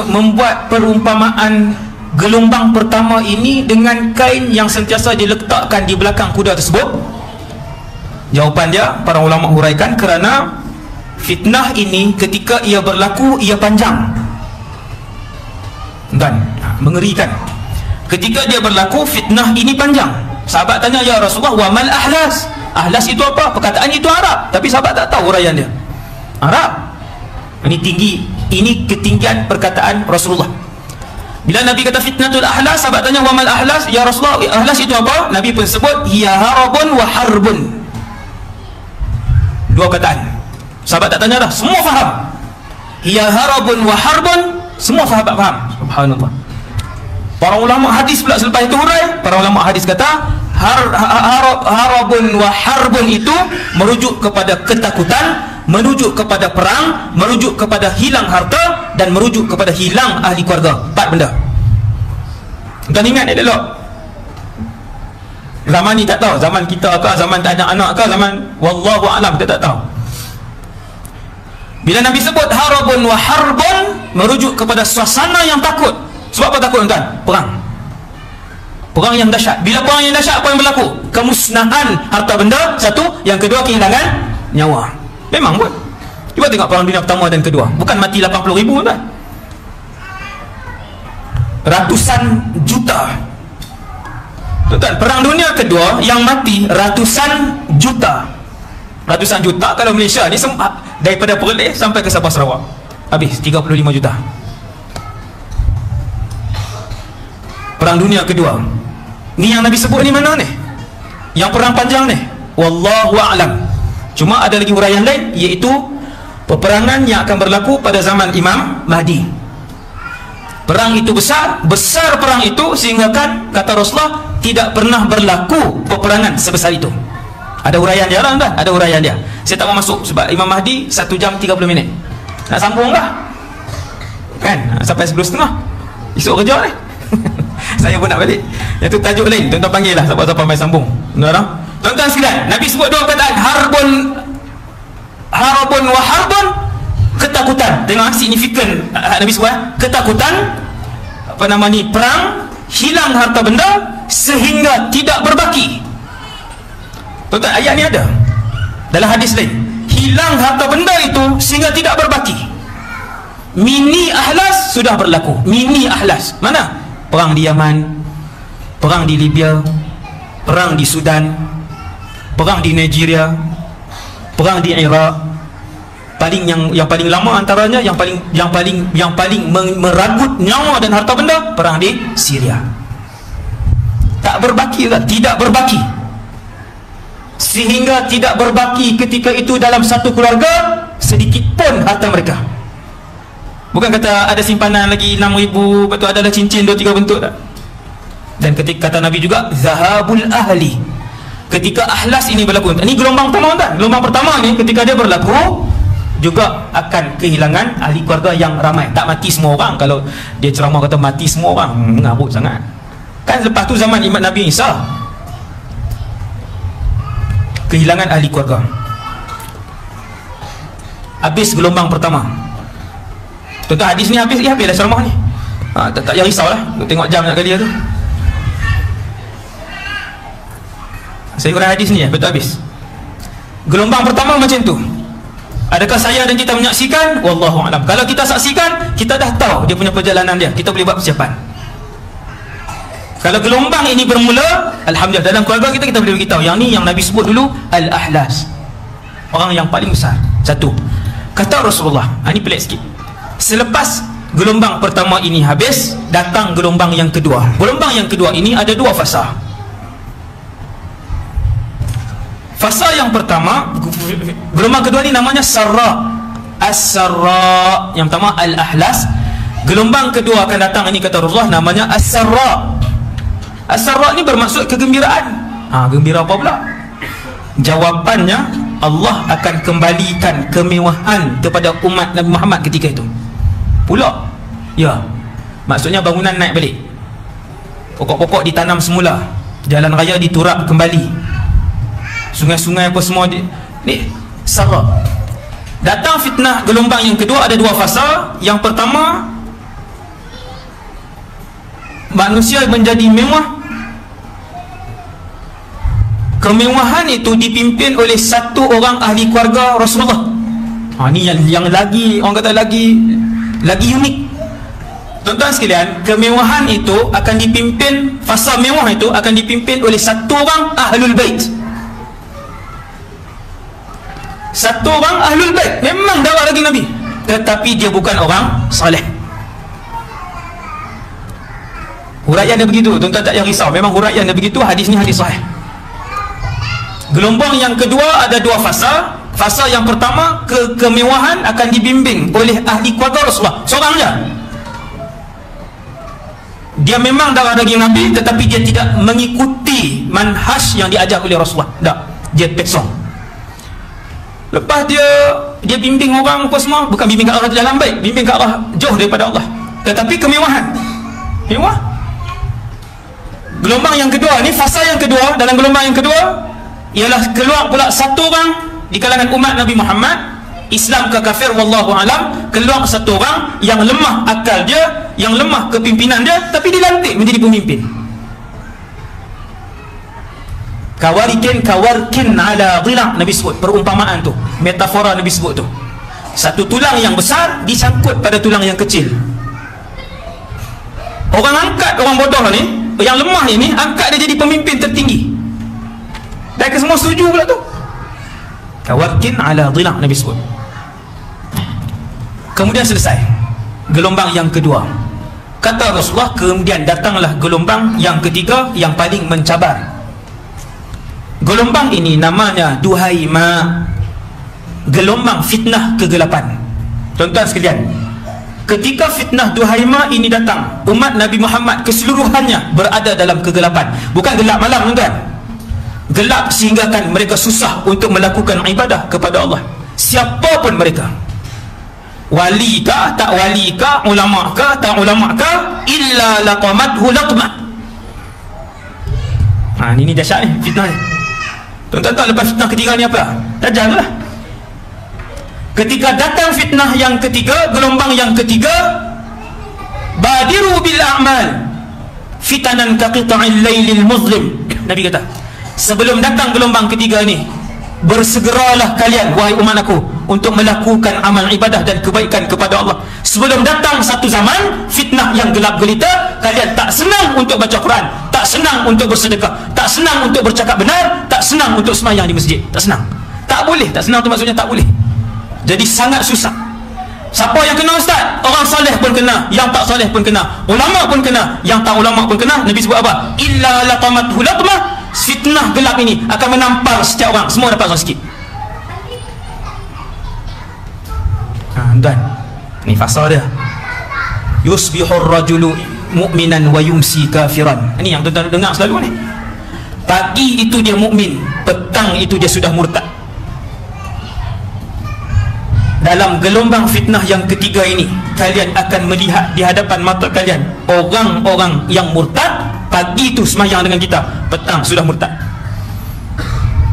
membuat perumpamaan gelombang pertama ini dengan kain yang sentiasa diletakkan di belakang kuda tersebut? Jawapan dia, para ulama huraikan, kerana fitnah ini ketika ia berlaku, ia panjang dan mengerikan. Ketika dia berlaku, fitnah ini panjang. Sahabat tanya, ya Rasulullah, wa mal ahlas? Ahlas itu apa? Perkataan itu Arab, tapi sahabat tak tahu huraian dia. Arab. Ini tinggi, ini ketinggian perkataan Rasulullah. Bila Nabi kata fitnatul ahlas, sahabat tanya, wa mal ahlas? Ya Rasulullah, ahlas itu apa? Nabi pun sebut, hiya harabun wa harbun. Dua kataan. Sahabat tak tanya dah, semua faham. Hiya harabun wa harbun, semua sahabat faham. Subhanallah. Para ulama hadis pula selepas itu hurai, para ulama hadis kata harabun wa harbun itu merujuk kepada ketakutan, merujuk kepada perang, merujuk kepada hilang harta, dan merujuk kepada hilang ahli keluarga. 4 benda. Tuan ingat ni elok. Zaman ni tak tahu, zaman kita ke, zaman tak ada anak ke, zaman wallahu alam, kita tak tahu. Bila Nabi sebut harabun wa harbun, merujuk kepada suasana yang takut. Sebab apa takut tuan? Perang. Perang yang dahsyat. Bila perang yang dahsyat, apa yang berlaku? Kemusnahan harta benda, satu. Yang kedua, kehilangan nyawa. Memang pun. Cuba tengok perang dunia pertama dan kedua. Bukan mati 80,000 tuan. Ratusan juta. Tuan, perang dunia kedua yang mati ratusan juta. Ratusan juta kalau Malaysia ni daripada Perlis sampai ke Sabah Sarawak. Habis 35 juta. Perang dunia kedua. Ni yang Nabi sebut ni mana ni? Yang perang panjang ni. Wallahu a'lam. Cuma ada lagi huraian lain, iaitu peperangan yang akan berlaku pada zaman Imam Mahdi. Perang itu besar perang itu sehingga kan kata Rasulullah tidak pernah berlaku peperangan sebesar itu. Ada huraian dia lah kan? Ada huraian dia. Saya tak mau masuk sebab Imam Mahdi 1 jam 30 minit. Nak sambung lah kan? Sampai 10.30 esok kerja ni. Saya pun nak balik. Yang tu tajuk lain, tuan-tuan panggil lah siapa-siapa main sambung. Tuan-tuan sekalian, Nabi sebut dua kataan, harabun wa harbun, ketakutan. Tengok signifikan Nabi sebut ketakutan, apa nama ni, perang, hilang harta benda sehingga tidak berbaki. Tuan-tuan, ayat ni ada dalam hadis lain. Hilang harta benda itu sehingga tidak berbaki. Mini ahlas sudah berlaku. Mini ahlas mana? Perang di Yaman, perang di Libya, perang di Sudan, perang di Nigeria, perang di Iraq. Paling yang paling lama antaranya, yang paling meragut nyawa dan harta benda, perang di Syria. Tak berbaki kan? Tidak berbaki. Sehingga tidak berbaki ketika itu dalam satu keluarga sedikit pun harta mereka. Bukan kata ada simpanan lagi 6,000, betul adalah cincin 2-3 bentuk tak? Dan ketika kata Nabi juga zahabul ahli, ketika ahlas ini berlaku. Ini gelombang pertama kan? Gelombang pertama ni ketika dia berlaku juga akan kehilangan ahli keluarga yang ramai. Tak mati semua orang. Kalau dia ceramah kata mati semua orang, mengarut sangat. Kan lepas tu zaman Imam Nabi Isa, kehilangan ahli keluarga. Habis gelombang pertama. Tuan-tuan, hadis ni habislah ceramah ni. Tak payah risaulah. Tengok jam nak kali tu. Saya uraian hadis ni betul habis. Gelombang pertama macam tu. Adakah saya dan kita menyaksikan? Wallahu a'lam. Kalau kita saksikan, kita dah tahu dia punya perjalanan dia. Kita boleh buat persiapan. Kalau gelombang ini bermula, alhamdulillah, dalam keluarga kita boleh beritahu. Yang ni yang Nabi sebut dulu al-ahlas. Orang yang paling besar. Satu. Kata Rasulullah, ini pelik sikit. Selepas gelombang pertama ini habis, datang gelombang yang kedua. Gelombang yang kedua ini ada dua fasa. Fasa yang pertama, gelombang kedua ini namanya sarra. As-sarra. Yang pertama al-ahlas. Gelombang kedua akan datang, ini kata Rasulullah, namanya as-sarra. As-sarra ini bermaksud kegembiraan. Gembira apa pula? Jawapannya, Allah akan kembalikan kemewahan kepada umat Nabi Muhammad ketika itu. Pula, ya, maksudnya bangunan naik balik, pokok-pokok ditanam semula, jalan raya diturap kembali, sungai-sungai apa semua ni sarra. Datang fitnah gelombang yang kedua, ada dua fasa. Yang pertama, manusia menjadi mewah. Kemewahan itu dipimpin oleh satu orang ahli keluarga Rasulullah. Ni yang lagi, orang kata lagi unik. Tuan-tuan sekalian, kemewahan itu akan dipimpin, fasa mewah itu akan dipimpin oleh satu orang ahlul bait. Satu orang ahlul bait, memang darah lagi Nabi, tetapi dia bukan orang saleh. Huraian dia begitu, tuan-tuan tak payah risau. Memang huraian dia begitu, hadis ni hadis sahih. Gelombang yang kedua ada dua fasa. Fasa yang pertama, kemewahan akan dibimbing oleh ahli keluarga Rasulullah, seorang je. dia memang darah daging Nabi, tetapi dia tidak mengikuti manhaj yang diajar oleh Rasulullah. Tak, dia peksong. Lepas dia bimbing orang apa semua, bukan bimbing ke arah jalan baik, bimbing ke arah jauh daripada Allah, tetapi kemewahan, mewah. Gelombang yang kedua ni, fasa yang kedua, dalam gelombang yang kedua ialah keluar pula satu orang di kalangan umat Nabi Muhammad, Islam ke kafir wallahu alam, keluar satu orang yang lemah akal dia, yang lemah kepimpinan dia, tapi dilantik menjadi pemimpin. Kawarkin ala dhila', Nabi sebut perumpamaan tu, metafora Nabi sebut tu. Satu tulang yang besar disangkut pada tulang yang kecil. Orang angkat orang bodoh ni, yang lemah ini, angkat dia jadi pemimpin tertinggi. Mereka semua setuju pula tu. Kawarkin ala dhila', Nabi sebut. Kemudian selesai gelombang yang kedua. Kata Rasulullah, kemudian datanglah gelombang yang ketiga yang paling mencabar. Gelombang ini namanya Duhaima, gelombang fitnah kegelapan. Tuan-tuan sekalian, ketika fitnah Duhaima ini datang, umat Nabi Muhammad keseluruhannya berada dalam kegelapan. Bukan gelap malam, tuan-tuan, gelap sehingga kan mereka susah untuk melakukan ibadah kepada Allah. Siapapun mereka, wali kah, tak wali kah, ulama kah, tak ulama kah, illa laqamathu laqmah. Ini dahsyat ni fitnah ni. Tuan-tuan tahu lepas fitnah ketiga ni apa? Dajjal lah. Ketika datang fitnah yang ketiga, gelombang yang ketiga, badiru bil a'mal fitanan ka qita'il lailil muzlim. Nabi kata, sebelum datang gelombang ketiga ni, bersegeralah kalian wahai umat aku untuk melakukan amal ibadah dan kebaikan kepada Allah. Sebelum datang satu zaman fitnah yang gelap gelita, kalian tak senang untuk baca Quran, tak senang untuk bersedekah, tak senang untuk bercakap benar, tak senang untuk sembahyang di masjid, tak senang. Tak boleh, tak senang tu maksudnya tak boleh. Jadi sangat susah. Siapa yang kena ustaz? Orang soleh pun kena, yang tak soleh pun kena, ulama pun kena, yang tak ulama pun kena. Nabi sebut apa? Illa laqamathu laqmah. Fitnah gelap ini akan menampar setiap orang. Semua dapat orang sikit. Dan ni fasa dia. Yusbihur rajulu mu'minan wa yumsi kafiran. Ini yang tuan-tuan dengar selalu ni. Pagi itu dia mukmin, petang itu dia sudah murtad. Dalam gelombang fitnah yang ketiga ini, kalian akan melihat di hadapan mata kalian orang-orang yang murtad. Pagi itu sembahyang dengan kita, petang sudah murtad.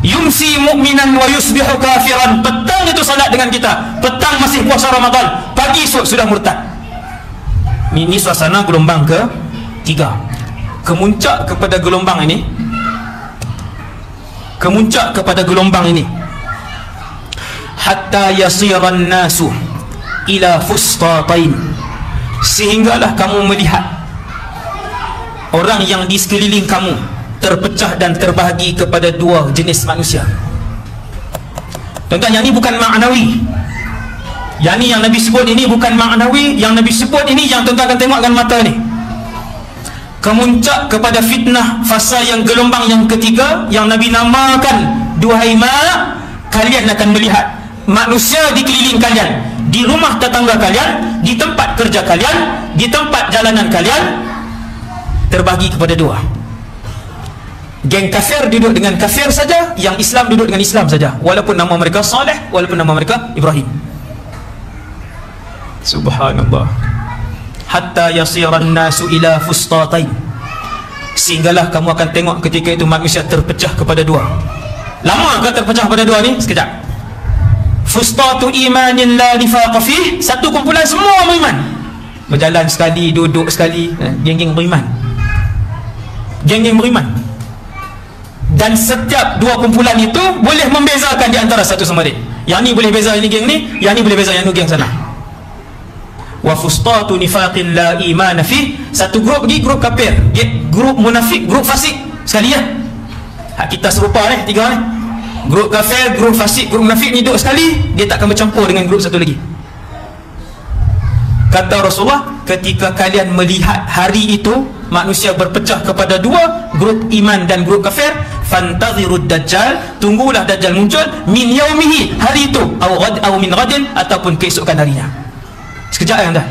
Yumsi mu'minan wa yusbihu kafiran. Petang itu salat dengan kita, petang masih puasa Ramadan, pagi esok sudah murtad. Ini suasana gelombang ketiga. Kemuncak kepada gelombang ini, kemuncak kepada gelombang ini, hatta yasiran nasu ila fustatain, sehinggalah kamu melihat orang yang di sekeliling kamu terpecah dan terbahagi kepada dua jenis manusia. Tuan-tuan, yang ini bukan maknawi. Yang ini yang Nabi sebut ini bukan maknawi. Yang Nabi sebut ini yang tuan-tuan akan tengok dengan mata ni. Kemuncak kepada fitnah fasa yang gelombang yang ketiga, yang Nabi namakan Duhaima. Kalian akan melihat manusia di keliling kalian, di rumah tetangga kalian, di tempat kerja kalian, di tempat jalanan kalian, terbagi kepada dua. Geng kafir duduk dengan kafir saja, yang Islam duduk dengan Islam saja, walaupun nama mereka Saleh, walaupun nama mereka Ibrahim. Subhanallah. Hatta yasiran nasu ila fustatain, sehinggalah kamu akan tengok ketika itu manusia terpecah kepada dua. Lama ke terpecah kepada dua ni? Sekejap. Fustatu imanin la nifaqa fih, satu kumpulan semua beriman, berjalan sekali, duduk sekali, geng-geng beriman, geng-geng beriman. Dan setiap dua kumpulan itu boleh membezakan di antara satu sama lain. Yang ni boleh beza ini geng ni, yang ni boleh beza yang ni geng sana. Wa fustatu nifaqin la imana fi, satu grup pergi grup kafir, grup munafik, grup fasik sekali ya. Hak kita serupa ni, tiga ni. Grup kafir, grup fasik, grup munafik ni duduk sekali, dia tak akan bercampur dengan grup satu lagi. Kata Rasulullah, ketika kalian melihat hari itu manusia berpecah kepada dua, grup iman dan grup kafir, fantazirud dajjal, tunggulah dajjal muncul, min yaumihi, hari itu, au min ghadin, ataupun keesokan harinya. Sekejap kan dah,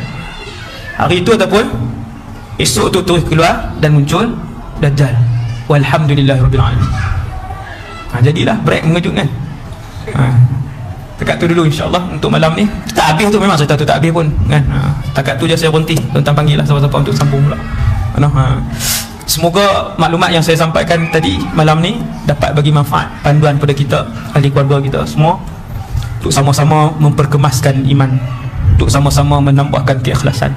hari itu ataupun Esok tu terus keluar dan muncul Dajjal. Walhamdulillahirabbil alamin. Jadilah break mengejutkan. Dekat tu dulu insya-Allah untuk malam ni. Tak habis tu, memang cerita tu tak habis pun kan. Dekat tu je saya berhenti. Tuan-tuan panggil lah siapa-siapa untuk sambung pula. Semoga maklumat yang saya sampaikan tadi malam ni dapat bagi manfaat, panduan pada kita, ahli keluarga kita semua, untuk sama-sama memperkemaskan iman, untuk sama-sama menambahkan keikhlasan,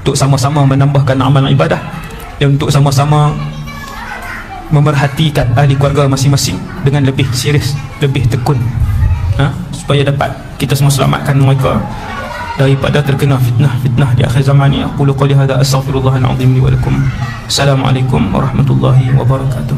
untuk sama-sama menambahkan amal ibadah, dan untuk sama-sama memerhatikan ahli keluarga masing-masing dengan lebih serius, lebih tekun, supaya dapat kita semua selamatkan mereka daripada terkena fitnah di akhir zaman ni. Aku quli hadza astaghfirullahal azim li wa lakum. Assalamualaikum warahmatullahi wabarakatuh.